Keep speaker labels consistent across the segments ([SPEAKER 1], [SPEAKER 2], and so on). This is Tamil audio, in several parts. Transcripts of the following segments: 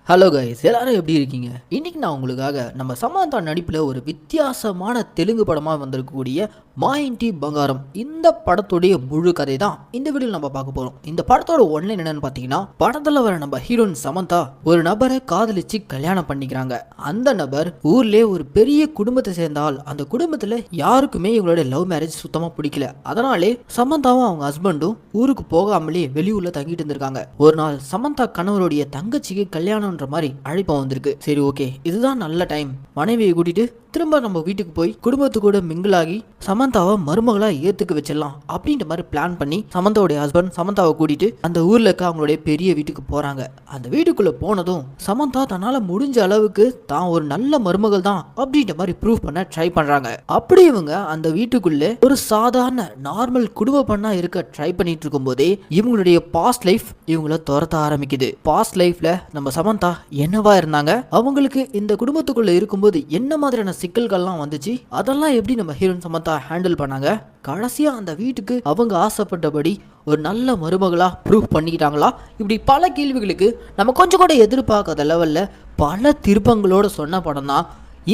[SPEAKER 1] ஹலோ கைஸ், எல்லாரும் எப்படி இருக்கீங்க? இன்னைக்கு நான் உங்களுக்காக நம்ம சமந்தா நடிப்பில் ஒரு வித்தியாசமான தெலுங்கு படமாக வந்திருக்கக்கூடிய மா ఇంటి బంగారం இந்த படத்துடைய முழு கதை தான் இந்த வீடியோவில் நம்ம பார்க்க போகிறோம். இந்த படத்தோட ஒன்லைன் என்னன்னு பார்த்தீங்கன்னா, படத்தில் வர நம்ம ஹீரோயின் சமந்தா ஒரு நபரை காதலிச்சு கல்யாணம் பண்ணிக்கிறாங்க. அந்த நபர் ஊர்லேயே ஒரு பெரிய குடும்பத்தை சேர்ந்தால் அந்த குடும்பத்தில் யாருக்குமே இவங்களோட லவ் மேரேஜ் சுத்தமாக பிடிக்கல. அதனாலே சமந்தாவும் அவங்க ஹஸ்பண்டும் ஊருக்கு போகாமலே வெளியூர்ல தங்கிட்டு இருந்திருக்காங்க. ஒரு நாள் சமந்தா கணவருடைய தங்கச்சிக்கு கல்யாணம் மாதிரி அழைப்பு வந்திருக்கு. சரி, ஓகே, இதுதான் நல்ல டைம். மனைவியை கூட்டிட்டு திரும்ப நம்ம வீட்டுக்கு போய் குடும்பத்து கூட மிங்கிளாகி சமந்தாவை மருமகளா ஏத்துக்க வச்சிடலாம் அப்படின்ற மாதிரி பிளான் பண்ணி சமந்தாவுடைய ஹஸ்பண்ட் சமந்தாவை கூட்டிட்டு அந்த ஊர்ல இருக்க அவங்களுடைய பெரிய வீட்டுக்கு போறாங்க. அந்த வீட்டுக்குள்ள போனதும் சமந்தா தன்னால முடிஞ்ச அளவுக்கு தான் ஒரு நல்ல மருமகள் தான் அப்படின்ற மாதிரி ப்ரூவ் பண்ண ட்ரை பண்றாங்க. அப்படி இவங்க அந்த வீட்டுக்குள்ள ஒரு சாதாரண நார்மல் குடும்ப பண்ணா இருக்க ட்ரை பண்ணிட்டு இருக்கும் போதே இவங்களுடைய பாஸ்ட் லைஃப் இவங்கள துரத்த ஆரம்பிக்குது. பாஸ்ட் லைஃப்ல நம்ம சமந்தா என்னவா இருந்தாங்க, அவங்களுக்கு இந்த குடும்பத்துக்குள்ள இருக்கும்போது என்ன மாதிரியான சிக்கல்கள்லாம் வந்துச்சு, அதெல்லாம் எப்படி நம்ம ஹீரோயின் சமந்தா ஹேண்டில் பண்ணாங்க, கடைசியா அந்த வீட்டுக்கு அவங்க ஆசைப்பட்டபடி ஒரு நல்ல மருமகளா ப்ரூவ் பண்ணிக்கிட்டாங்களா, இப்படி பல கேள்விகளுக்கு நம்ம கொஞ்சம் கூட எதிர்பார்க்காத லெவல்ல பல திருப்பங்களோட சொன்ன படம் தான்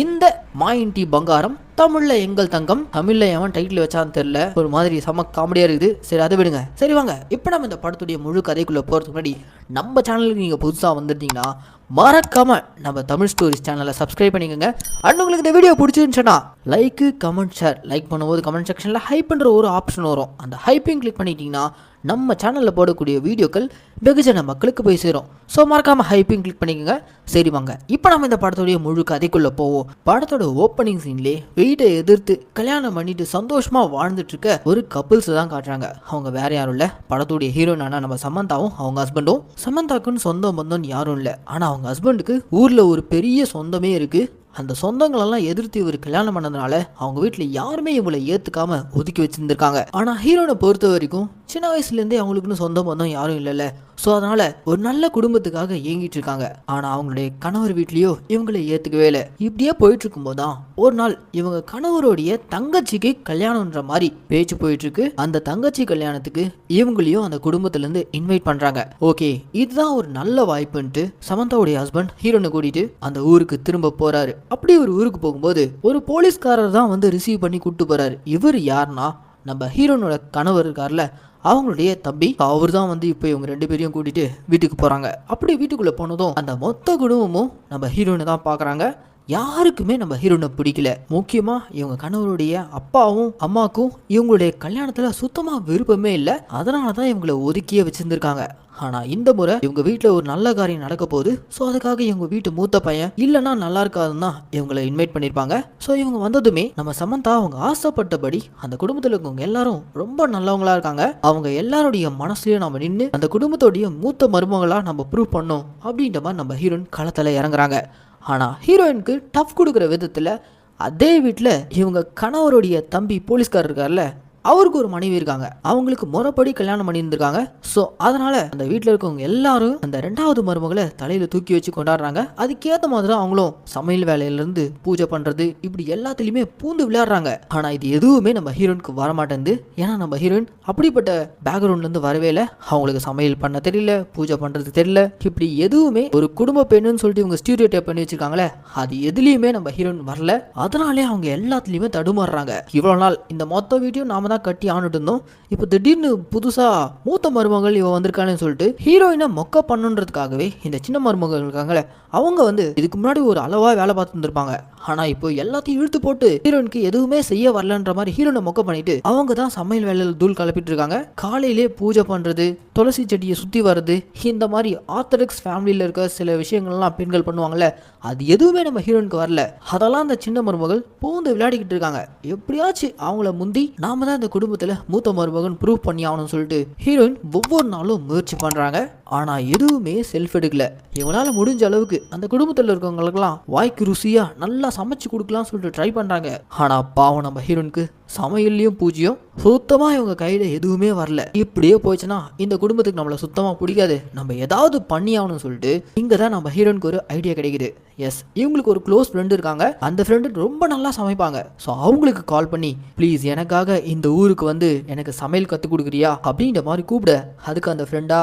[SPEAKER 1] இந்த மா ఇంటి బంగారం. தமிழ்ல எங்கள் தங்கம், தமிழ்ல எவன் டைட்டில் வச்சான்னு தெரியல, ஒரு மாதிரி செம காமெடியா இருக்குது. சரி, அதை விடுங்க. சரி வாங்க, இப்போ நம்ம இந்த படத்துடைய முழு கதைக்குள்ள போறதுக்கு முன்னாடி நம்ம சேனலுக்கு நீங்க புதுசா வந்துட்டீங்கன்னா மறக்காம நம்ம தமிழ் ஸ்டோரிஸ் சேனலை சப்ஸ்கிரைப் பண்ணிக்கோங்க. அண்ட் உங்களுக்கு இந்த வீடியோ பிடிச்சிருந்துச்சுன்னா லைக், கமெண்ட், ஷேர். லைக் பண்ணும்போது கமெண்ட் செக்ஷனில் ஹைப் பண்ணுற ஒரு ஆப்ஷன் வரும். அந்த ஹைப்பையும் கிளிக் பண்ணிட்டீங்கன்னா நம்ம சேனலில் போடக்கூடிய வீடியோக்கள் வெகுஜன மக்களுக்கு போய் சேரும். ஸோ மறக்காம ஹைப்பையும் கிளிக் பண்ணிக்கோங்க. சரி வாங்க, இப்போ நம்ம இந்த படத்துடைய முழு கதைக்குள்ளே போவோம். படத்தோட ஓப்பனிங் சீன்லேயே வீட்டை எதிர்த்து கல்யாணம் பண்ணிட்டு சந்தோஷமா வாழ்ந்துட்டு இருக்க ஒரு கப்பிள்ஸ் தான் காட்டுறாங்க. அவங்க வேற யாரும் இல்லை, படத்துடைய ஹீரோயினான நம்ம சமந்தாவும் அவங்க ஹஸ்பண்டும். சமந்தாக்குன்னு சொந்த பந்தம் யாரும் இல்லை, ஆனால் அவங்க ஹஸ்பண்டுக்கு ஊர்ல ஒரு பெரிய சொந்தமே இருக்கு. அந்த சொந்தங்களெல்லாம் எதிர்த்து இவர் கல்யாணம் பண்ணதுனால அவங்க வீட்டில் யாருமே இவங்களை ஏற்றுக்காம ஒதுக்கி வச்சிருந்துருக்காங்க. ஆனால் ஹீரோனை பொறுத்த வரைக்கும் சின்ன வயசுலேருந்தே அவங்களுக்குன்னு சொந்த பந்தம் யாரும் இல்லைல்ல. ஸோ அதனால ஒரு நல்ல குடும்பத்துக்காக இயங்கிட்டு இருக்காங்க. ஆனால் அவங்களுடைய கணவர் வீட்லேயோ இவங்களை ஏற்றுக்கவே இல்லை. இப்படியே போயிட்டு இருக்கும்போது தான் ஒரு நாள் இவங்க கணவருடைய தங்கச்சிக்கு கல்யாணம்ன்ற மாதிரி பேச்சு போயிட்டு இருக்கு. அந்த தங்கச்சி கல்யாணத்துக்கு இவங்களையும் அந்த குடும்பத்திலேருந்து இன்வைட் பண்ணுறாங்க. ஓகே, இதுதான் ஒரு நல்ல வாய்ப்புன்ட்டு சமந்தாவுடைய ஹஸ்பண்ட் ஹீரோனை கூட்டிட்டு அந்த ஊருக்கு திரும்ப போறாரு. அப்படி ஒரு ஊருக்கு போகும்போது ஒரு போலீஸ்காரர் தான் வந்து ரிசீவ் பண்ணி கூப்பிட்டு போறாரு. இவர் யாருன்னா நம்ம ஹீரோனோட கணவர் இருக்கார்ல, அவங்களுடைய தம்பி. அவர் தான் வந்து இப்போ இவங்க ரெண்டு பேரையும் கூட்டிட்டு வீட்டுக்கு போறாங்க. அப்படி வீட்டுக்குள்ள போனதும் அந்த மொத்த குடும்பமும் நம்ம ஹீரோனை தான் பாக்குறாங்க. யாருக்குமே நம்ம ஹீரோனை பிடிக்கல. முக்கியமா இவங்க கணவருடைய அப்பாவும் அம்மாக்கும் இவங்களுடைய கல்யாணத்துல சுத்தமா விருப்பமே இல்லை. அதனாலதான் இவங்களை ஒதுக்கியே வச்சிருந்திருக்காங்க. ஆனா இந்த முறை இவங்க வீட்டுல ஒரு நல்ல காரியம் நடக்க போகுது. ஸோ அதுக்காக இவங்க வீட்டு மூத்த பையன் இல்லைன்னா நல்லா இருக்காதுன்னு தான் இவங்களை இன்வைட் பண்ணிருப்பாங்க. ஸோ இவங்க வந்ததுமே நம்ம சமந்தா அவங்க ஆசைப்பட்டபடி அந்த குடும்பத்தில் இருக்கவங்க எல்லாரும் ரொம்ப நல்லவங்களா இருக்காங்க. அவங்க எல்லாருடைய மனசுலயும் நம்ம நின்று அந்த குடும்பத்தோடைய மூத்த மருமகளா நம்ம ப்ரூவ் பண்ணோம் அப்படின்ற மாதிரி நம்ம ஹீரோயின் களத்துல இறங்குறாங்க. ஆனால் ஹீரோயினுக்கு டஃப் கொடுக்குற விதத்தில் அதே வீட்டில் இவங்க கணவருடைய தம்பி போலீஸ்காரர் இருக்கார்ல, அவருக்கு ஒரு மனைவி இருக்காங்க. அவங்களுக்கு முறைப்படி கல்யாணம் பண்ணி இருந்திருக்காங்க. ஸோ அதனால அந்த வீட்டில் இருக்கவங்க எல்லாரும் அந்த ரெண்டாவது மருமகளை தலையில தூக்கி வச்சு கொண்டாடுறாங்க. அதுக்கேற்ற மாதிரி அவங்களும் சமையல் வேலையிலேருந்து பூஜை பண்றது இப்படி எல்லாத்துலேயுமே பூந்து விளையாடுறாங்க. ஆனால் இது எதுவுமே நம்ம ஹீரோயினுக்கு வரமாட்டேங்குது. ஏன்னா நம்ம ஹீரோயின் அப்படிப்பட்ட பேக்ரவுண்ட்லேருந்து வரவே இல்லை. அவங்களுக்கு சமையல் பண்ண தெரியல, பூஜை பண்றது தெரியல, இப்படி எதுவுமே ஒரு குடும்ப பெண்ணுன்னு சொல்லிட்டு இவங்க ஸ்டீரியோ டைப் பண்ணி வச்சிருக்காங்களே, அது எதுலேயுமே நம்ம ஹீரோயின் வரல. அதனாலே அவங்க எல்லாத்துலேயுமே தடுமாறுறாங்க. இவ்வளோ நாள் இந்த மொத்த வீடியோ நாம தான் கட்டி ஆண்டுட்டு இருந்தோம். இப்போ திடீர்னு புதுசா மூத்த மருமகள் இவ வந்திருக்கான்னு சொல்லிட்டு ஹீரோயினை மொக்க பண்ணுன்றதுக்காகவே இந்த சின்ன மருமகள் இருக்காங்களே, அவங்க வந்து இதுக்கு முன்னாடி ஒரு அளவா வேலை பார்த்து இருந்திருப்பாங்க. ஆனா இப்போ எல்லாத்தையும் இழுத்து போட்டு ஹீரோயினுக்கு எதுவுமே செய்ய வரலன்ற மாதிரி ஹீரோனை மொக்க பண்ணிட்டு அவங்க தான் சமையல் வேலையில் தூள் கலப்பிட்டு இருக்காங்க. காலையிலே பூஜை பண்றது, துளசி செடியை சுத்தி வர்றது, இந்த மாதிரி ஆர்த்தடாக்ஸ் ஃபேமிலியில இருக்க சில விஷயங்கள்லாம் பெண்கள் பண்ணுவாங்கல்ல, அது எதுவுமே நம்ம ஹீரோயினுக்கு வரல. அதெல்லாம் அந்த சின்ன மருமகள் பூந்து விளையாடிக்கிட்டு இருக்காங்க. எப்படியாச்சும் அவங்கள முந்தி நாம தான் இந்த குடும்பத்துல மூத்த மருமகன் ப்ரூவ் பண்ணி ஆகணும்னு சொல்லிட்டு ஹீரோயின் ஒவ்வொரு நாளும் முயற்சி பண்றாங்க. ஆனா எதுவுமே செல்ஃப் எடுக்கல. இவங்களால முடிஞ்ச அளவுக்கு அந்த குடும்பத்தில் இருக்கவங்களுக்கெல்லாம் வாய்க்கு ருசியா நல்லா சமைச்சு கொடுக்கலாம் சொல்லிட்டு ட்ரை பண்றாங்க. ஆனா பாவம் நம்ம ஹீரோனுக்கு சமையல்லையும் பூஜ்யம், சுத்தமா இவங்க கையில எதுவுமே வரல. இப்படியே போயிடுச்சுன்னா இந்த குடும்பத்துக்கு நம்மள சுத்தமா பிடிக்காது, நம்ம ஏதாவது பண்ணி ஆகணும்னு சொல்லிட்டு இங்கதான் நம்ம ஹீரோனுக்கு ஒரு ஐடியா கிடைக்குது. எஸ், இவங்களுக்கு ஒரு க்ளோஸ் ஃப்ரெண்ட் இருக்காங்க. அந்த ஃப்ரெண்டு ரொம்ப நல்லா சமைப்பாங்க. ஸோ அவங்களுக்கு கால் பண்ணி ப்ளீஸ் எனக்காக இந்த ஊருக்கு வந்து எனக்கு சமையல் கற்றுக் கொடுக்குறியா அப்படின்ற மாதிரி கூப்பிட, அதுக்கு அந்த ஃப்ரெண்டா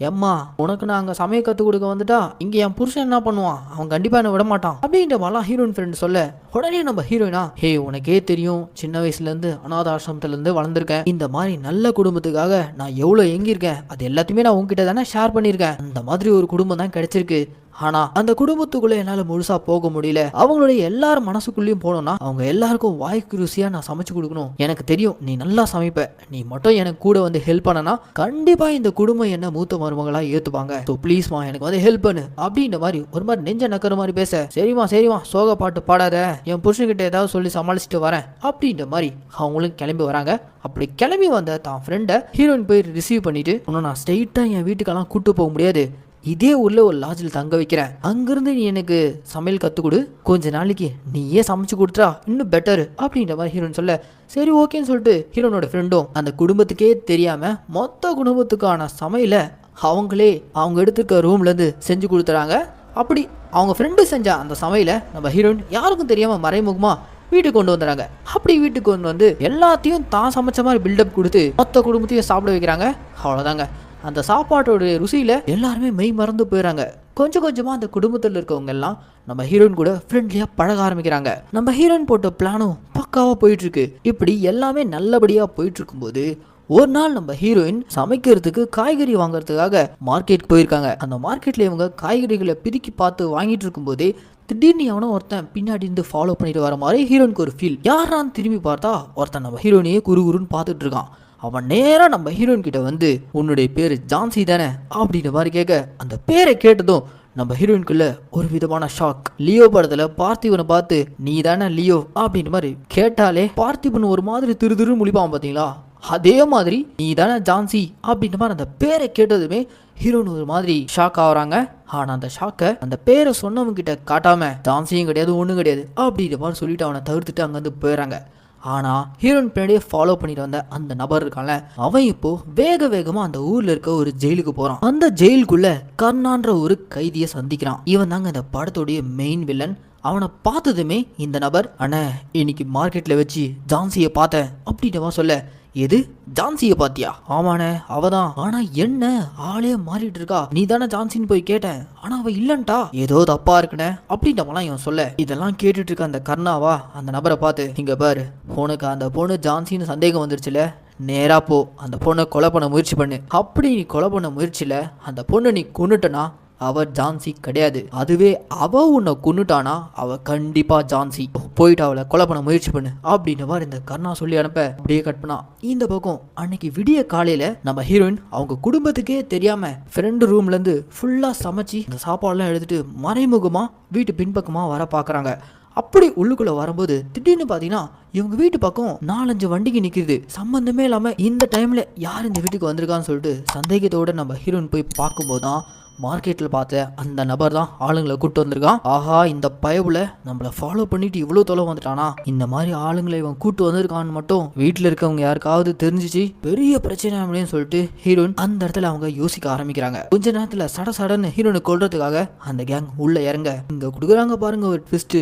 [SPEAKER 1] எம்மா உனக்கு நான் அங்கே சமையல் கற்றுக் கொடுக்க வந்துட்டா இங்கே என் புருஷன் என்ன பண்ணுவான், அவன் கண்டிப்பாக என்ன விட மாட்டான் அப்படின்ற மாதிரிலாம் ஹீரோயின் ஃப்ரெண்ட் சொல்ல, உடனே நம்ம ஹீரோயினா ஹே உனக்கே தெரியும் சின்ன வயசுலேருந்து அனாத ஆசிரமத்துலேருந்து வளர்ந்துருக்கேன், இந்த மாதிரி நல்ல குடும்பத்துக்காக நான் எவ்வளோ எங்கியிருக்கேன் அது எல்லாத்தையுமே நான் உங்ககிட்ட தானே ஷேர் பண்ணியிருக்கேன், அந்த மாதிரி ஒரு குடும்பம் தான் கிடைச்சிருக்கு. ஆனா அந்த குடும்பத்துக்குள்ள என்னால முழுசா போக முடியல, அவங்களுடைய எல்லாரும் மனசுக்குள்ளேயும் போனோம்னா அவங்க எல்லாருக்கும் வாய்க்கு ருசியா நான் சமைச்சு கொடுக்கணும், எனக்கு தெரியும் நீ நல்லா சமைப்ப, நீ மட்டும் எனக்கு கூட வந்து ஹெல்ப் பண்ணனா கண்டிப்பா இந்த குடும்பம் என்ன மூத்த மருமகளா ஏத்துப்பாங்க, ஸோ ப்ளீஸ்மா எனக்கு வந்து ஹெல்ப் பண்ணு அப்படின்ற மாதிரி ஒரு மாதிரி நெஞ்ச நக்கிற மாதிரி பேச, சரிமா சோக பாட்டு பாடாத, என் புருஷன்கிட்ட ஏதாவது சொல்லி சமாளிச்சுட்டு வரேன் அப்படின்ற மாதிரி அவங்களும் கிளம்பி வராங்க. அப்படி கிளம்பி வந்த தான் ஃப்ரெண்டை ஹீரோயின் போய் ரிசீவ் பண்ணிட்டு, இன்னும் நான் ஸ்ட்ரெயிட்டா என் வீட்டுக்கெல்லாம் கூட்டு போக முடியாது, இதே ஊர்ல ஒரு லாட்ஜில் தங்க வைக்கிறேன், அங்கிருந்து நீ எனக்கு சமையல் கற்றுக் கொடு, கொஞ்ச நாளைக்கு நீயே சமைச்சு கொடுத்துட்டா இன்னும் பெட்டர் அப்படின்ற மாதிரி ஹீரோயின் சொல்ல, சரி ஓகேன்னு சொல்லிட்டு ஹீரோனோட ஃப்ரெண்டும் அந்த குடும்பத்துக்கே தெரியாம மொத்த குடும்பத்துக்கான சமையலை அவங்களே அவங்க எடுத்துருக்க ரூம்லேருந்து செஞ்சு கொடுத்துறாங்க. அப்படி அவங்க ஃப்ரெண்டு செஞ்ச அந்த சமையலை நம்ம ஹீரோயின் யாருக்கும் தெரியாமல் மறைமுகமாக வீட்டுக்கு கொண்டு வந்துடுறாங்க. அப்படி வீட்டுக்கு கொண்டு வந்து எல்லாத்தையும் தான் சமைச்ச மாதிரி பில்டப் கொடுத்து மொத்த குடும்பத்தையும் சாப்பிட வைக்கிறாங்க. அவ்வளோதாங்க, அந்த சாப்பாட்டோட ருசியில் எல்லாருமே மெய் மறந்து போயிடறாங்க. கொஞ்சம் கொஞ்சமாக அந்த குடும்பத்தில் இருக்கவங்க எல்லாம் நம்ம ஹீரோயின் கூட ஃப்ரெண்ட்லியாக பழக ஆரம்பிக்கிறாங்க. நம்ம ஹீரோயின் போட்ட பிளானும் பக்காவாக போயிட்டுருக்கு. இப்படி எல்லாமே நல்லபடியாக போயிட்டு இருக்கும்போது ஒரு நாள் நம்ம ஹீரோயின் சமைக்கிறதுக்கு காய்கறி வாங்குறதுக்காக மார்க்கெட் போயிருக்காங்க. அந்த மார்க்கெட்டில் இவங்க காய்கறிகளை பிரிக்கி பார்த்து வாங்கிட்டு இருக்கும்போதே திடீர்னு அவனும் ஒருத்தன் பின்னாடி இருந்து ஃபாலோ பண்ணிட்டு வர மாதிரி ஹீரோயினுக்கு ஒரு ஃபீல். யாரான்னு திரும்பி பார்த்தா ஒருத்தன் நம்ம ஹீரோயினையே குறுகுறுன்னு பார்த்துட்டு இருக்கான். அவன் நேராக நம்ம ஹீரோயின் கிட்ட வந்து உன்னுடைய பேர் ஜான்சி தானே அப்படின்ற மாதிரி கேட்க, அந்த பேரை கேட்டதும் நம்ம ஹீரோயினுக்குள்ள ஒரு விதமான ஷாக். லியோ படத்துல பார்த்திபனை பார்த்து நீ தானே லியோ அப்படின்ற மாதிரி கேட்டாலே பார்த்திபன் ஒரு மாதிரி திரு முழிப்பான் பார்த்தீங்களா, அதே மாதிரி நீ தானே ஜான்சி அப்படின்ற மாதிரி அந்த பேரை கேட்டதுமே ஹீரோயின் ஒரு மாதிரி ஷாக் ஆகுறாங்க. ஆனா அந்த ஷாக்கை அந்த பேரை சொன்னவங்க கிட்ட காட்டாம ஜான்சியும் கிடையாது ஒன்றும் கிடையாது அப்படின்ற மாதிரி சொல்லிட்டு அவனை தவிர்த்துட்டு அங்கேருந்து போயிடறாங்க. ஆனா ஹீரோயின் பின்னாடியே ஃபாலோ பண்ணிட்டு வந்த அந்த நபர் இருக்கான்ல, அவன் இப்போ வேகமா அந்த ஊர்ல இருக்க ஒரு ஜெயிலுக்கு போறான். அந்த ஜெயிலுக்குள்ள கர்ணான்ற ஒரு கைதியை சந்திக்கிறான். இவன் தாங்க இந்த படத்துடைய மெயின் வில்லன். அவனை பார்த்ததுமே இந்த நபர், அண்ணே இன்னைக்கு மார்க்கெட்ல வச்சு ஜான்சியை பார்த்தேன் அப்படின்றவா சொல்ல, எது ஜான்சியை பாத்தியா? ஆமாண்ணே அவதான். ஆனா என்ன ஆளே மாறிட்டு இருக்கா, நீ தானே ஜான்சின்னு போய் கேட்டேன், ஆனா அவ இல்லன்ட்டா, ஏதோ தப்பா இருக்குண்ணே அப்படின்றவெல்லாம் இவன் சொல்ல, இதெல்லாம் கேட்டுட்டு இருக்க அந்த கர்ணாவா அந்த நபரை பார்த்து, இங்க பாரு உனக்கு அந்த பொண்ணு ஜான்சின்னு சந்தேகம் வந்துருச்சுல, நேரா போ அந்த பொண்ணை கொலை பண்ண முயற்சி பண்ணு, அப்படி நீ கொலை பண்ண முயற்சியில அந்த பொண்ணை நீ கொன்னுட்டனா அவ ஜான்சி கிடையாது, அதுவே அவ உன்னை கொன்னுட்டானா அவ கண்டிப்பா ஜான்சி, போயிட்டு அவளை கொலை பண்ண முயற்சி பண்ணு அப்படின்ற மாதிரி இந்த கர்ணா சொல்லி அனுப்ப அப்படியே கட் பண்ணா. இந்த பக்கம் அன்னைக்கு விடிய காலையில நம்ம ஹீரோயின் அவங்க குடும்பத்துக்கே தெரியாம ஃப்ரெண்டு ரூம்ல இருந்து ஃபுல்லா சமைச்சு இந்த சாப்பாடுலாம் எடுத்துட்டு மறைமுகமா வீட்டு பின்பக்கமா வர பாக்குறாங்க. அப்படி உள்ளுக்குள்ள வரும்போது திடீர்னு பாத்தீங்கன்னா இவங்க வீட்டு பக்கம் 4-5 வண்டிக்கு நிற்கிது. சம்பந்தமே இல்லாம இந்த டைம்ல யார் இந்த வீட்டுக்கு வந்திருக்கான்னு சொல்லிட்டு சந்தேகத்தோட நம்ம ஹீரோயின் போய் பார்க்கும்போது தான் மார்க்கெட்டில் பார்த்த அந்த நபர் தான் ஆளுங்களை கூப்பிட்டு வந்திருக்கான். ஆஹா இந்த பயவுல நம்மளை ஃபாலோ பண்ணிட்டு இவ்வளோ தொலைவு வந்துட்டானா, இந்த மாதிரி ஆளுங்களை இவன் கூப்பிட்டு வந்திருக்கான்னு மட்டும் வீட்டில் இருக்கவங்க யாருக்காவது தெரிஞ்சிச்சு பெரிய பிரச்சனை அப்படின்னு சொல்லிட்டு ஹீரோயின் அந்த இடத்துல அவங்க யோசிக்க ஆரம்பிக்கிறாங்க. கொஞ்ச நேரத்தில் சடன்னு ஹீரோனை கொல்றதுக்காக அந்த கேங் உள்ள இறங்க இங்க கொடுக்குறாங்க பாருங்க ஒரு ட்விஸ்ட்.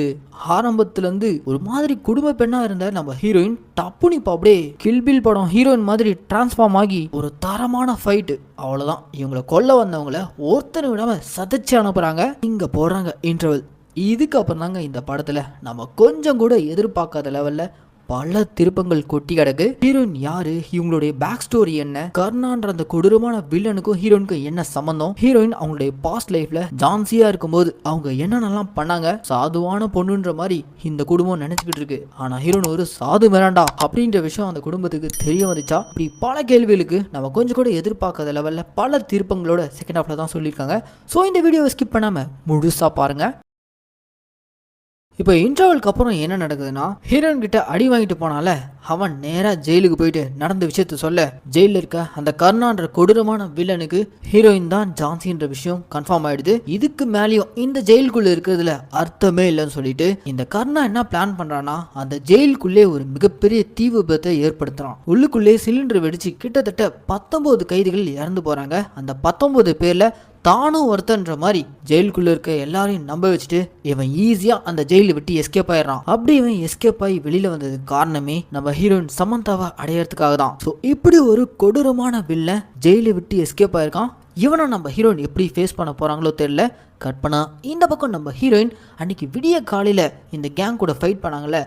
[SPEAKER 1] ஆரம்பத்துல இருந்து ஒரு மாதிரி குடும்ப பெண்ணா இருந்த நம்ம ஹீரோயின் டப்புனி இப்போ அப்படியே கில்பில் படம் ஹீரோயின் மாதிரி டிரான்ஸ்ஃபார்ம் ஆகி ஒரு தரமான ஃபைட். அவ்வளவுதான், இவங்களை கொல்ல வந்தவங்கள ஒருத்தனை விடாம சதைச்சு அனுப்புறாங்க. இங்க போடுறாங்க இன்டர்வல். இதுக்கப்புறம் தாங்க இந்த படத்துல நம்ம கொஞ்சம் கூட எதிர்பார்க்காத லெவல்ல பல திருப்பங்கள் கொட்டி கிடக்கு. ஹீரோயின் யாரு, இவங்களுடைய பேக் ஸ்டோரி என்ன, கர்ணான்ற அந்த கொடூரமான வில்லனுக்கும் ஹீரோயினுக்கும் என்ன சம்பந்தம், ஹீரோயின் அவங்களுடைய பாஸ்ட் லைஃப்ல ஜான்சியா இருக்கும்போது அவங்க என்னென்னலாம் பண்ணாங்க, சாதுவான பொண்ணுன்ற மாதிரி இந்த குடும்பம் நினைச்சுக்கிட்டு இருக்கு. ஆனா ஹீரோயின் ஒரு சாது மிராண்டா அப்படின்ற விஷயம் அந்த குடும்பத்துக்கு தெரிய வந்துச்சா, இப்படி பல கேள்விகளுக்கு நம்ம கொஞ்சம் கூட எதிர்பார்க்காத லெவல்ல பல திருப்பங்களோட செகண்ட் ஹாஃப்ல தான் சொல்லியிருக்காங்க. ஸோ இந்த வீடியோவை ஸ்கிப் பண்ணாம முழுசா பாருங்க. இப்போ இன்டர்வலுக்கு அப்புறம் என்ன நடக்குதுன்னா, ஹீரோயின் கிட்ட அடி வாங்கிட்டு போனால அவன் நேராக ஜெயிலுக்கு போயிட்டு நடந்த விஷயத்த சொல்ல, ஜெயிலில் இருக்க அந்த கர்ணான்ற கொடூரமான வில்லனுக்கு ஹீரோயின் தான் ஜான்சின்ற விஷயம் கன்ஃபார்ம் ஆயிடுது. இதுக்கு மேலேயும் இந்த ஜெயிலுக்குள்ள இருக்கிறதுல அர்த்தமே இல்லைன்னு சொல்லிட்டு இந்த கர்ணா என்ன பிளான் பண்றான்னா, அந்த ஜெயிலுக்குள்ளே ஒரு மிகப்பெரிய தீ விபத்தை ஏற்படுத்துறான். உள்ளுக்குள்ளே சிலிண்டர் வெடிச்சு கிட்டத்தட்ட 19 கைதிகள் இறந்து போறாங்க. அந்த 19 பேர்ல தானும் ஒருத்தன்ற மாதிரி ஜெயிலுக்குள்ள இருக்க எல்லாரையும் நம்ப வச்சுட்டு இவன் ஈஸியா அந்த ஜெயிலை விட்டு எஸ்கேப் ஆயிடுறான். அப்படி இவன் எஸ்கேப் ஆகி வெளியில வந்ததுக்கு காரணமே நம்ம ஹீரோயின் சமந்தாவை அடையறதுக்காக தான். ஸோ இப்படி ஒரு கொடூரமான வில்ல ஜெயிலை விட்டு எஸ்கேப் ஆயிருக்கான். இவனை நம்ம ஹீரோயின் எப்படி ஃபேஸ் பண்ண போறாங்களோ தெரியல. கற்பனா இந்த பக்கம் நம்ம ஹீரோயின் அன்னைக்கு விடிய காலையில இந்த கேங் கூட ஃபைட் பண்ணாங்கல்ல,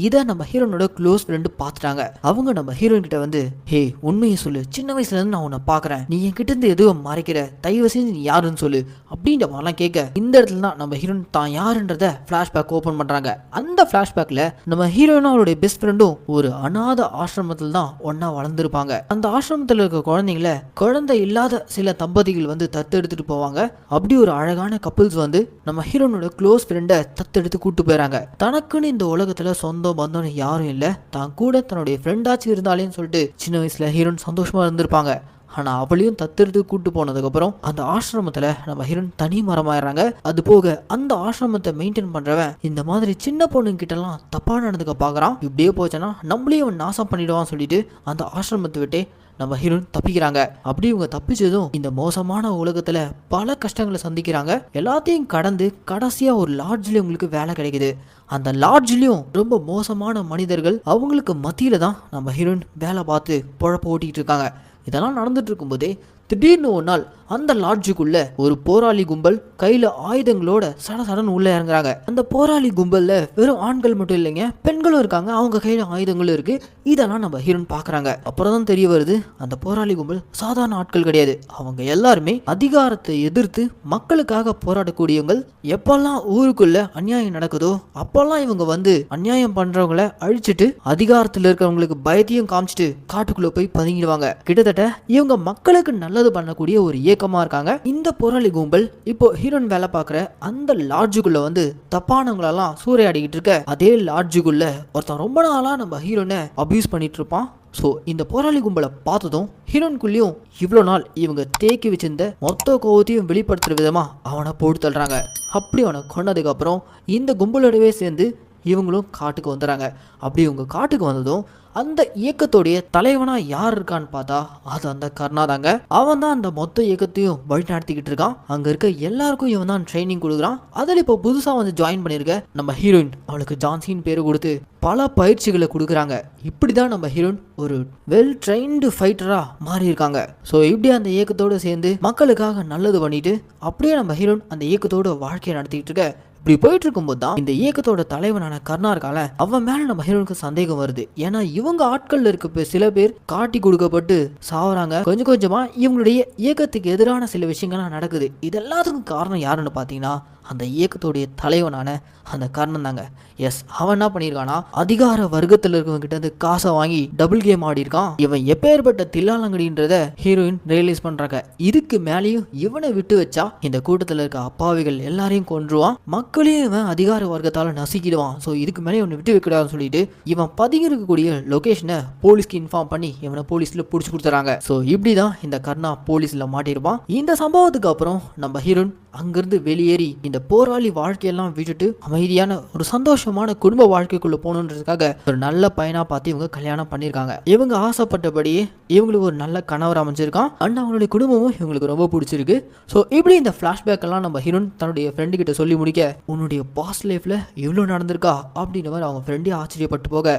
[SPEAKER 1] இதை நம்ம ஹீரோனோட க்ளோஸ் ஃப்ரெண்டு பார்த்துட்டாங்க. அவங்க நம்ம ஹீரோயின் கிட்ட வந்து, ஹே உண்மையை சொல்லு, சின்ன வயசுல இருந்து நான் உன்னை பாக்குறேன், நீ என்கிட்ட இருந்து எதுவும் மறைக்கிற, தயவு செஞ்சு நீ யாருன்னு சொல்லு அப்படின்ற மாதிரிலாம் கேட்க, இந்த இடத்துல தான் நம்ம ஹீரோயின் தான் யாருன்றத பிளாஷ்பேக் ஓபன் பண்றாங்க. அந்த பிளாஷ்பேக்ல நம்ம ஹீரோயினும் அவளுடைய பெஸ்ட் ஃப்ரெண்டும் ஒரு அநாத ஆசிரமத்தில் தான் ஒன்னா வளர்ந்துருப்பாங்க. அந்த ஆசிரமத்தில் இருக்க குழந்தைங்கள குழந்தை இல்லாத சில தம்பதிகள் வந்து தத்தெடுத்துட்டு போவாங்க. அப்படி ஒரு அழகான கப்பிள்ஸ் வந்து நம்ம ஹீரோனோட க்ளோஸ் ஃப்ரெண்டை தத்தெடுத்து கூட்டு போயிறாங்க. தனக்குன்னு இந்த உலகத்துல சொந்த பந்தம் யாரும் இல்ல, தான் கூட தன்னுடைய ஃப்ரெண்டாச்சு இருந்தாலேன்னு சொல்லிட்டு சின்ன வயசுல ஹீரோயின் சந்தோஷமா இருந்திருப்பாங்க. ஆனா அவளையும் தத்தெடுத்து கூட்டு போனதுக்கு அப்புறம் அந்த ஆசிரமத்துல நம்ம ஹீரோயின் தனி மரமாயிடுறாங்க. அது போக அந்த ஆசிரமத்தை மெயின்டைன் பண்றவன் இந்த மாதிரி சின்ன பொண்ணுங்க கிட்ட எல்லாம் தப்பா நடந்துக்க பாக்குறான். இப்படியே போச்சுன்னா நம்மளையும் அவன் நாசம் பண்ணிடுவான் சொல்லிட்டு அந்த ஆசிரமத்தை விட்டே நம்ம ஹீரோயின் தப்பிக்கிறாங்க. அப்படி இவங்க தப்பிச்சதும் இந்த மோசமான உலகத்துல பல கஷ்டங்களை சந்திக்கிறாங்க. எல்லாத்தையும் கடந்து கடைசியா ஒரு லாட்ஜ்ல உங்களுக்கு வேலை கிடைக்குது. அந்த லாட்ஜ்லயும் ரொம்ப மோசமான மனிதர்கள், அவங்களுக்கு மத்தியில தான் நம்ம ஹீரோயின் வேலை பார்த்து பொழப்ப ஓட்டிட்டு இருக்காங்க. இதெல்லாம் நடந்துட்டு இருக்கும்போதே திடீர்னு ஒரு நாள் அந்த லாட்ஜுக்குள்ள ஒரு போராளி கும்பல் கையில ஆயுதங்களோட சடசடன் உள்ள இறங்குறாங்க. அந்த போராளி கும்பல்ல வெறும் ஆண்கள் மட்டும் இல்லைங்க, பெண்களும் இருக்காங்க, அவங்க கையில ஆயுதங்களும் இருக்கு. இதெல்லாம் நம்ம ஹீரோயின் பாக்குறாங்க. அப்புறம் தான் தெரிய வருது அந்த போராளி கும்பல் சாதாரண ஆட்கள் கிடையாது. அவங்க எல்லாருமே அதிகாரத்தை எதிர்த்து மக்களுக்காக போராடக்கூடியவங்க. எப்பெல்லாம் ஊருக்குள்ள அநியாயம் நடக்குதோ அப்பெல்லாம் இவங்க வந்து அநியாயம் பண்றவங்களை அழிச்சிட்டு அதிகாரத்தில் இருக்கிறவங்களுக்கு பயத்தையும் காமிச்சிட்டு காட்டுக்குள்ள போய் பதுங்கிடுவாங்க. கிட்டத்தட்ட இவங்க மக்களுக்கு நல்லது பண்ணக்கூடிய ஒரு இயக்கமா இருக்காங்க. இந்த போராளி கும்பல் இப்போ ஹீரோயின் வேலை பார்க்குற அந்த லாட்ஜுக்குள்ள வந்து தப்பானவங்களெல்லாம் சூறையாடிக்கிட்டு இருக்க, அதே லாட்ஜுக்குள்ள ஒருத்தன் ரொம்ப நாளா நம்ம ஹீரோனை அபியூஸ் பண்ணிட்டு இருப்பான். ஸோ இந்த போராளி கும்பலை பார்த்ததும் ஹீரோயின்குள்ளேயும் இவ்வளோ நாள் இவங்க தேக்கி வச்சிருந்த மொத்த கோவத்தையும் வெளிப்படுத்துற விதமா அவனை போட்டு தள்ளுறாங்க. அப்படி அவனை கொண்டதுக்கு அப்புறம் இந்த கும்பலோடவே சேர்ந்து இவங்களும் காட்டுக்கு வந்துடுறாங்க. அப்படி இவங்க காட்டுக்கு வந்ததும் அந்த இயக்கத்தோடைய தலைவனா யார் இருக்கான்னு பார்த்தா அது அந்த கர்ணா தாங்க. அவன் தான் அந்த மொத்த இயக்கத்தையும் வழி நடத்திக்கிட்டு இருக்கான். அங்க இருக்க எல்லாருக்கும் இவன் தான் ட்ரைனிங் கொடுக்குறான். அதில் இப்போ புதுசா வந்து ஜாயின் பண்ணிருக்க நம்ம ஹீரோயின், அவளுக்கு ஜான்சின்னு பேரு கொடுத்து பல பயிற்சிகளை கொடுக்குறாங்க. இப்படிதான் நம்ம ஹீரோயின் ஒரு வெல் ட்ரைன்டு ஃபைட்டரா மாறி இருக்காங்க. ஸோ இப்படி அந்த இயக்கத்தோடு சேர்ந்து மக்களுக்காக நல்லது பண்ணிட்டு அப்படியே நம்ம ஹீரோயின் அந்த இயக்கத்தோட வாழ்க்கையை நடத்திக்கிட்டு இருக்க. இப்படி போயிட்டு இருக்கும்போது தான் இந்த இயக்கத்தோட தலைவனான கர்ணா இருக்கால, அவன் மேல நம்ம ஹீரோனுக்கு சந்தேகம் வருது. ஏன்னா இவங்க ஆட்கள் இருக்க சில பேர் காட்டி கொடுக்கப்பட்டு சாவறாங்க. கொஞ்சம் கொஞ்சமா இவங்களுடைய இயக்கத்துக்கு எதிரான சில விஷயங்கள்லாம் நடக்குது. இது எல்லாத்துக்கும் காரணம் யாருன்னு பாத்தீங்கன்னா அந்த இயக்கத்துடைய தலைவனான அந்த கர்ணன் தாங்க. எஸ், அவன் என்ன பண்ணியிருக்கானா, அதிகார வர்க்கத்தில் இருக்கவங்க கிட்ட இருந்து காசை வாங்கி டபுள் கேம் ஆடி இருக்கான். இவன் எப்பேற்பட்ட தில்லாலங்கடின்றத ஹீரோயின் ரியலைஸ் பண்றாங்க. இதுக்கு மேலேயும் இவனை விட்டு வச்சா இந்த கூட்டத்தில் இருக்க அப்பாவிகள் எல்லாரையும் கொன்றுவான், மக்களையும் இவன் அதிகார வர்க்கத்தால நசுக்கிடுவான். ஸோ இதுக்கு மேலே இவனை விட்டு வைக்கக்கூடாதுன்னு சொல்லிட்டு இவன் பதுங்கி இருக்கக்கூடிய லொகேஷனை போலீஸ்க்கு இன்ஃபார்ம் பண்ணி இவனை போலீஸ்ல பிடிச்சி கொடுத்துறாங்க. ஸோ இப்படிதான் இந்த கர்ணா போலீஸ்ல மாட்டிருப்பான். இந்த சம்பவத்துக்கு அப்புறம் நம்ம ஹீரோயின் அங்கிருந்து வெளியேறி இந்த போராளி வாழ்க்கையெல்லாம் விட்டுட்டு அமைதியான ஒரு சந்தோஷமான குடும்ப வாழ்க்கைக்குள்ள போகணுன்றதுக்காக ஒரு நல்ல பையனா பார்த்து இவங்க கல்யாணம் பண்ணியிருக்காங்க. இவங்க ஆசைப்பட்டபடியே இவங்களுக்கு ஒரு நல்ல கணவர் அமைஞ்சிருக்கான். அண்ட் அவங்களுடைய குடும்பமும் இவங்களுக்கு ரொம்ப பிடிச்சிருக்கு. ஸோ இப்படி இந்த ஃபிளாஷ்பேக் எல்லாம் நம்ம ஹீரோயின் தன்னுடைய ஃப்ரெண்டு கிட்ட சொல்லி முடிக்க, உன்னுடைய பாஸ்ட் லைஃப்ல இவ்வளோ நடந்திருக்கா அப்படின்ற மாதிரி அவங்க ஃப்ரெண்டே ஆச்சரியப்பட்டு போக,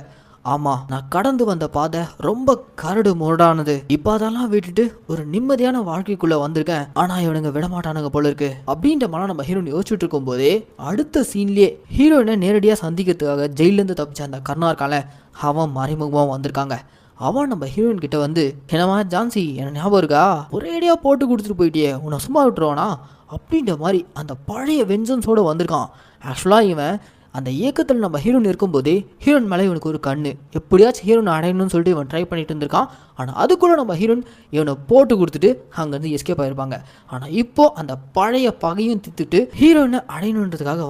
[SPEAKER 1] ஆமா, நான் கடந்து வந்த பாதை ரொம்ப கரடு முரடானது, இப்ப அதெல்லாம் விட்டுட்டு ஒரு நிம்மதியான வாழ்க்கைக்குள்ள வந்திருக்கேன், ஆனா இவனுங்க விடமாட்டானுங்க போல இருக்கு அப்படின்ற மாதிரி நம்ம ஹீரோயின் யோசிச்சுட்டு இருக்கும் போதே அடுத்த சீன்லயே ஹீரோயினை நேரடியா சந்திக்கிறதுக்காக ஜெயில இருந்து தப்பிச்ச அந்த கர்ணா இருக்கால, அவன் மறைமுகமா வந்திருக்காங்க. அவன் நம்ம ஹீரோயின் கிட்ட வந்து, என்னமா ஜான்சி, என்ன ஞாபகம் இருக்கா, ஒரேடியா போட்டு கொடுத்துட்டு போயிட்டியே, உன்னை சும்மா விட்டுருவானா அப்படின்ற மாதிரி அந்த பழைய வெஞ்சன்ஸோட வந்திருக்கான். ஆக்சுவலா இவன் அந்த இயக்கத்தில் நம்ம ஹீரோயின் இருக்கும்போதே ஹீரோயின் மேலே இவனுக்கு ஒரு கண்ணு, எப்படியாச்சும் ஹீரோயின் அடையணும்னு சொல்லிட்டு இவன் ட்ரை பண்ணிட்டு இருந்திருக்கான். ஆனால் அதுக்குள்ள நம்ம ஹீரோயின் இவனை போட்டு கொடுத்துட்டு அங்கேருந்து எஸ்கேப் ஆயிருப்பாங்க. ஆனால் இப்போ அந்த பழைய பகையும் தித்துட்டு ஹீரோயினை அடையணுன்றதுக்காக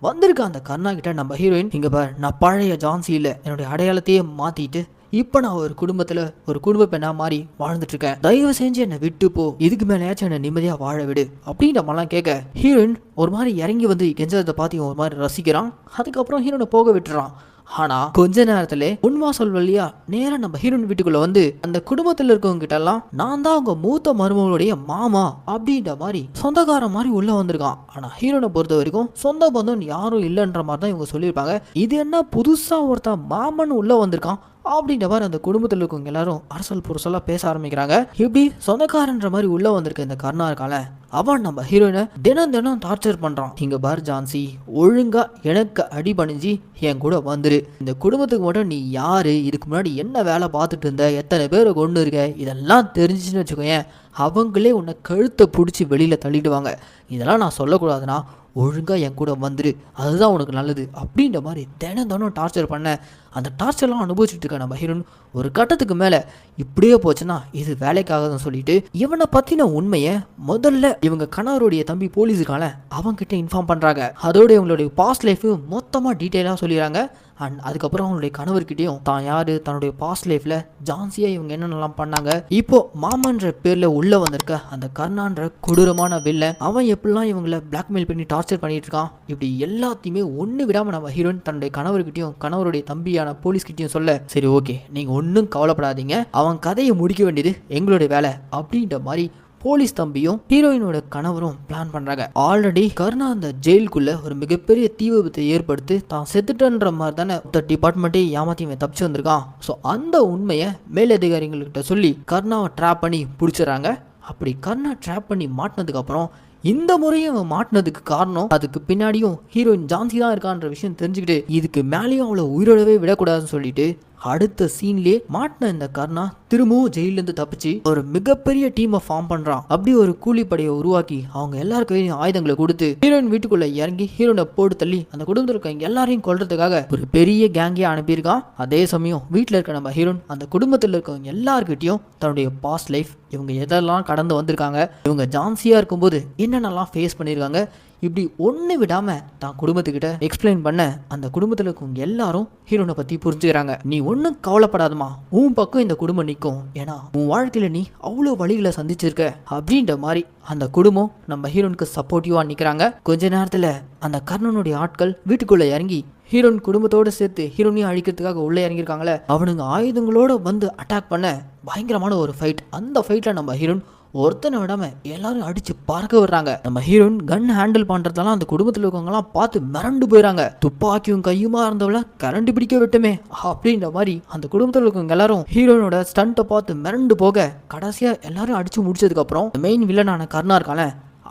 [SPEAKER 1] வந்திருக்க அந்த கர்ணா கிட்ட நம்ம ஹீரோயின், இங்கே பார், நான் பழைய ஜான்சி இல்லை, என்னுடைய அடையாளத்தையே மாற்றிட்டு இப்போ நான் ஒரு குடும்பத்தில் ஒரு குடும்ப பெண்ணா மாறி வாழ்ந்துட்டு இருக்கேன், தயவு செஞ்சு என்னை விட்டு போ, இதுக்கு மேலேயாச்சும் என்னை நிம்மதியாக வாழ விடு அப்படின்ற மாதிரிலாம் கேட்க, ஹீரோயின் ஒரு மாதிரி இறங்கி வந்து கெஞ்சதை பார்த்து ஒரு மாதிரி ரசிக்கிறான். அதுக்கப்புறம் ஹீரோனை போக விட்டுறான். ஆனா கொஞ்ச நேரத்துல உன்வாசல் வழியா நேரம் நம்ம ஹீரோயின் வீட்டுக்குள்ள வந்து அந்த குடும்பத்துல இருக்கவங்க கிட்ட எல்லாம், நான் தான் அவங்க மூத்த மருமகளுடைய மாமா அப்படின்ற மாதிரி சொந்தக்கார மாதிரி உள்ள வந்திருக்கான். ஆனா ஹீரோனை பொறுத்த வரைக்கும் சொந்த பந்தம் யாரும் இல்லைன்ற மாதிரி தான் இவங்க சொல்லியிருப்பாங்க. இது என்ன புதுசா ஒருத்தன் மாமன் உள்ள வந்திருக்கான் அப்படின்ற மாதிரி அந்த குடும்பத்தில் இருக்கவங்க எல்லாரும் அரசல் புரசலாக பேச ஆரம்பிக்கிறாங்க. இப்படி சொந்தக்காரன்ற மாதிரி உள்ள வந்திருக்க இந்த கர்ணா இருக்கால, அவன் நம்ம ஹீரோயினை தினம் தினம் டார்ச்சர் பண்றான். இங்க பார் ஜான்சி, ஒழுங்கா எனக்கு அடி பணிஞ்சு என் கூட வந்துரு. இந்த குடும்பத்துக்கு மட்டும் நீ யாரு, இதுக்கு முன்னாடி என்ன வேலை பார்த்துட்டு இருந்த, எத்தனை பேரை கொண்டு இருக்க, இதெல்லாம் தெரிஞ்சுன்னு வச்சுக்கோயேன், அவங்களே உன்னை கழுத்தை பிடிச்சி வெளியில தள்ளிடுவாங்க. இதெல்லாம் நான் சொல்லக்கூடாதுன்னா ஒழுங்காக என் கூட வந்துரு, அதுதான் உனக்கு நல்லது அப்படின்ற மாதிரி தினம் தினம் டார்ச்சர் பண்ண. அந்த டார்ச்சர்லாம் அனுபவிச்சுட்டு இருக்க நம்ம ஹீரோன் ஒரு கட்டத்துக்கு மேலே இப்படியே போச்சுன்னா இது வேலைக்காகதான் சொல்லிட்டு இவனை பற்றின உண்மையை முதல்ல இவங்க கணவருடைய தம்பி போலீஸுக்கால அவங்ககிட்ட இன்ஃபார்ம் பண்ணுறாங்க. அதோட இவங்களுடைய பாஸ்ட் லைஃபு மொத்தமாக டீட்டெயிலாக சொல்லிடுறாங்க. அண்ட் அதுக்கப்புறம் அவங்களுடைய கணவர்கிட்டையும் தான் யார், தன்னுடைய பாஸ்ட் லைஃப்பில் ஜான்சியாக இவங்க என்னென்னலாம் பண்ணாங்க, இப்போ மாமன்ற பேரில் உள்ளே வந்திருக்க அந்த கர்ணான்ற கொடூரமான வில்லன் அவன் எப்படிலாம் இவங்களை பிளாக்மெயில் பண்ணி டார்ச்சர் பண்ணிட்டு இருக்கான், இப்படி எல்லாத்தையுமே ஒன்று விடாமல் நம்ம ஹீரோயின் தன்னுடைய கணவர்கிட்டையும் கணவருடைய தம்பியான போலீஸ்கிட்டையும் சொல்ல, சரி ஓகே நீங்கள் ஒன்றும் கவலைப்படாதீங்க, அவன் கதையை முடிக்க வேண்டியது எங்களுடைய வேலை அப்படின்ற மாதிரி போலீஸ் தம்பியும் ஹீரோயினோட கணவரும் பிளான் பண்றாங்க. ஆல்ரெடி கர்ணா அந்த ஜெயிலுக்குள்ள ஒரு மிகப்பெரிய தீ விபத்தை ஏற்படுத்தி தான் செத்துட்டன்ற மாதிரி தானே டிபார்ட்மெண்ட்டே ஏமாத்தி தப்பிச்சு வந்திருக்கான். ஸோ அந்த உண்மையை மேலதிகாரிகள்கிட்ட சொல்லி கர்ணாவை ட்ராப் பண்ணி பிடிச்சிடறாங்க. அப்படி கர்ணா ட்ராப் பண்ணி மாட்டினதுக்கு அப்புறம் இந்த முறையும் அவன் மாட்டினதுக்கு காரணம் அதுக்கு பின்னாடியும் ஹீரோயின் ஜான்சி தான் இருக்கான்ற விஷயம் தெரிஞ்சுக்கிட்டு இதுக்கு மேலேயும் அவளை உயிரோடவே விடக்கூடாதுன்னு சொல்லிட்டு அடுத்த சீன்லேயே மாட்டின இந்த கர்ணா திரும்பவும் ஜெயிலேருந்து தப்பிச்சு ஒரு மிகப்பெரிய டீமை ஃபார்ம் பண்றான். அப்படி ஒரு கூலிப்படையை உருவாக்கி அவங்க எல்லாருக்கும் ஆயுதங்களை கொடுத்து ஹீரோயின் வீட்டுக்குள்ள இறங்கி ஹீரோனை போட்டு தள்ளி அந்த குடும்பத்தில் இருக்க எல்லாரையும் கொல்றதுக்காக ஒரு பெரிய கேங்கே அனுப்பியிருக்கான். அதே சமயம் வீட்டில் இருக்க நம்ம ஹீரோன் அந்த குடும்பத்தில் இருக்கவங்க எல்லாருக்கிட்டையும் தன்னுடைய பாஸ்ட் லைஃப், இவங்க எதெல்லாம் கடந்து வந்திருக்காங்க, இவங்க ஜான்சியா இருக்கும்போது என்னென்னலாம் ஃபேஸ் பண்ணியிருக்காங்க, இப்படி ஒன்று விடாமல் தான் குடும்பத்துக்கிட்ட எக்ஸ்பிளைன் பண்ண அந்த குடும்பத்தில் இருக்கவங்க எல்லாரும் ஹீரோனை பற்றி புரிஞ்சுக்கிறாங்க. நீ ஒன்றும் கவலைப்படாதமா, உன் பக்கம் இந்த குடும்பம் நிற்கும், ஏன்னா உன் வாழ்க்கையில் நீ அவ்வளோ வழிகளை சந்திச்சிருக்க அப்படின்ற மாதிரி அந்த குடும்பம் நம்ம ஹீரோனுக்கு சப்போர்ட்டிவாக நிற்கிறாங்க. கொஞ்ச நேரத்தில் அந்த கர்ணனுடைய ஆட்கள் வீட்டுக்குள்ளே இறங்கி ஹீரோயின் குடும்பத்தோடு சேர்த்து ஹீரோனையும் அழிக்கிறதுக்காக உள்ளே இறங்கியிருக்காங்களே, அவனுங்க ஆயுதங்களோட வந்து அட்டாக் பண்ண பயங்கரமான ஒரு ஃபைட். அந்த ஃபைட்டில் நம்ம ஹீரோன் ஒருத்தனை விடாம எல்லாரும் அடிச்சு பறக்க விடுறாங்க. நம்ம ஹீரோயின் கன் ஹேண்டில் பண்றதெல்லாம் அந்த குடும்பத்தில் இருக்கவங்கலாம் பார்த்து மிரண்டு போயிடறாங்க. துப்பாக்கியும் கையுமா இருந்தவள கரண்ட் பிடிக்க விட்டுமே அப்படின்ற மாதிரி அந்த குடும்பத்தில் இருக்கவங்க எல்லாரும் ஹீரோயினோட ஸ்டண்ட்டை பார்த்து மிரண்டு போக கடைசியா எல்லாரும் அடிச்சு முடிச்சதுக்கு அப்புறம் மெயின் வில்லனான கர்ணா இருக்கான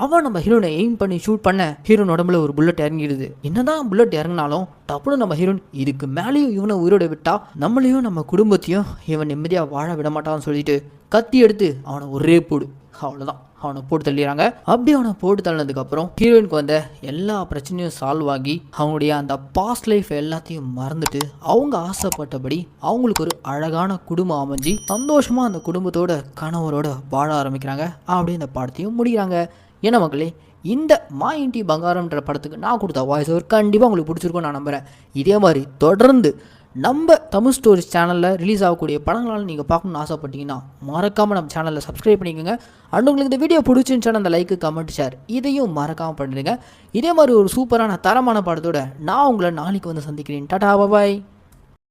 [SPEAKER 1] அவன் நம்ம ஹீரோனை எய்ம் பண்ணி ஷூட் பண்ண ஹீரோன் உடம்புல ஒரு புல்லட் இறங்கிடுது. என்னதான் புல்லட் இறங்கினாலும் டப்புனு நம்ம ஹீரோன் இதுக்கு மேலேயும் இவனை உயிரோட விட்டா நம்மளையும் நம்ம குடும்பத்தையும் இவன் நிம்மதியாக வாழ விட மாட்டான்னு சொல்லிட்டு கத்தி எடுத்து அவனை ஒரே போடு, அவ்வளோதான் அவனை போட்டு தள்ளிடுறாங்க. அப்படி அவனை போட்டு தள்ளினதுக்கப்புறம் ஹீரோயினுக்கு வந்த எல்லா பிரச்சனையும் சால்வ் ஆகி அவங்களுடைய அந்த பாஸ்ட் லைஃப் எல்லாத்தையும் மறந்துட்டு அவங்க ஆசைப்பட்டபடி அவங்களுக்கு ஒரு அழகான குடும்பம் அமைஞ்சு சந்தோஷமாக அந்த குடும்பத்தோட கணவரோட வாழ ஆரம்பிக்கிறாங்க. அப்படி இந்த படத்தையும் முடிக்கிறாங்க. ஏன்னா மக்களே, இந்த மாயின்டி பங்காரம்ன்ற படத்துக்கு நான் கொடுத்த வாய்ஸ் ஓவர் கண்டிப்பாக உங்களுக்கு பிடிச்சிருக்கும் நான் நம்புகிறேன். இதே மாதிரி தொடர்ந்து நம்ம தமிழ் ஸ்டோரிஸ் சேனலில் ரிலீஸ் ஆகக்கூடிய படங்களால் நீங்கள் பார்க்கணுன்னு ஆசைப்பட்டீங்கன்னா மறக்காமல் நம்ம சேனலில் சப்ஸ்கிரைப் பண்ணிக்கோங்க. அண்ட் உங்களுக்கு இந்த வீடியோ பிடிச்சிருந்துச்சுன்னா அந்த லைக்கு, கமெண்ட், ஷேர் இதையும் மறக்காமல் பண்ணிடுங்க. இதே மாதிரி ஒரு சூப்பரான தரமான படத்தோட நான் உங்களை நாளைக்கு வந்து சந்திக்கிறேன். டாடா பாய்.